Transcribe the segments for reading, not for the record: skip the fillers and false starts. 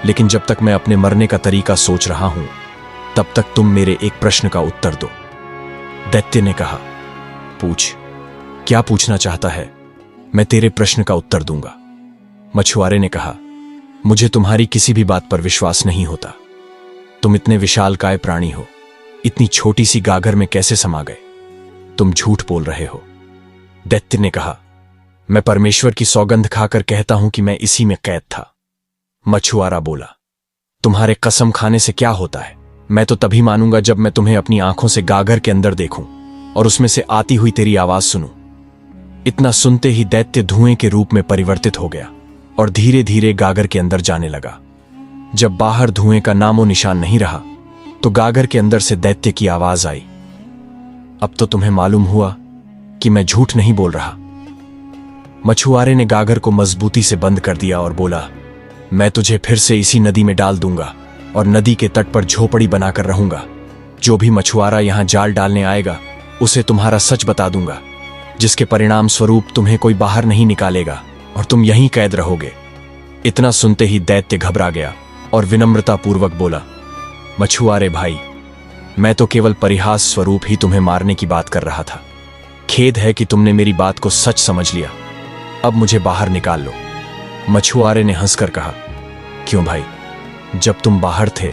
लेकिन जब तक मैं अपने मरने का तरीका सोच रहा हूं तब तक तुम मेरे एक प्रश्न का उत्तर दो। दैत्य ने कहा, पूछ, क्या पूछना चाहता है? मैं तेरे प्रश्न का उत्तर दूंगा। मछुआरे ने कहा, मुझे तुम्हारी किसी भी बात पर विश्वास नहीं होता। तुम इतने विशालकाय प्राणी हो, इतनी छोटी सी गागर में कैसे समा गए? तुम झूठ बोल रहे हो। दैत्य ने कहा, मैं परमेश्वर की सौगंध खाकर कहता हूं कि मैं इसी में कैद था। मछुआरा बोला, तुम्हारे कसम खाने से क्या होता है? मैं तो तभी मानूंगा जब मैं तुम्हें अपनी आंखों से गागर के अंदर देखूं और उसमें से आती हुई तेरी आवाज सुनूं। इतना सुनते ही दैत्य धुएं के रूप में परिवर्तित हो गया और धीरे धीरे गागर के अंदर जाने लगा। जब बाहर धुएं का नामो निशान नहीं रहा तो गागर के अंदर से दैत्य की आवाज आई, अब तो तुम्हें मालूम हुआ कि मैं झूठ नहीं बोल रहा। मछुआरे ने गागर को मजबूती से बंद कर दिया और बोला, मैं तुझे फिर से इसी नदी में डाल दूंगा और नदी के तट पर झोपड़ी बनाकर रहूंगा। जो भी मछुआरा यहां जाल डालने आएगा उसे तुम्हारा सच बता दूंगा, जिसके परिणाम स्वरूप तुम्हें कोई बाहर नहीं निकालेगा और तुम यहीं कैद रहोगे। इतना सुनते ही दैत्य घबरा गया और विनम्रतापूर्वक बोला, मछुआरे भाई, मैं तो केवल परिहास स्वरूप ही तुम्हें मारने की बात कर रहा था। खेद है कि तुमने मेरी बात को सच समझ लिया। अब मुझे बाहर निकाल लो। मछुआरे ने हंसकर कहा, क्यों भाई, जब तुम बाहर थे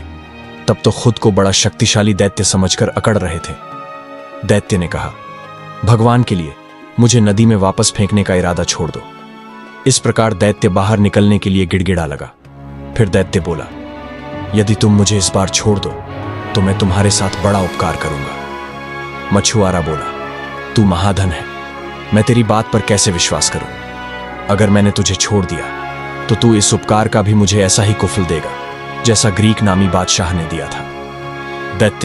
तब तो खुद को बड़ा शक्तिशाली दैत्य समझकर अकड़ रहे थे। दैत्य ने कहा, भगवान के लिए मुझे नदी में वापस फेंकने का इरादा छोड़ दो। इस प्रकार दैत्य बाहर निकलने के लिए गिड़गिड़ा लगा। फिर दैत्य बोला, यदि तुम मुझे इस बार छोड़ दो तो मैं तुम्हारे साथ बड़ा उपकार करूंगा। मछुआरा बोला, तू महाधन है, मैं तेरी बात पर कैसे विश्वास करूं? अगर मैंने तुझे छोड़ दिया तो तू इस उपकार का भी मुझे ऐसा ही कुफल देगा जैसा ग्रीक नामी बादशाह ने दिया था। दैत्य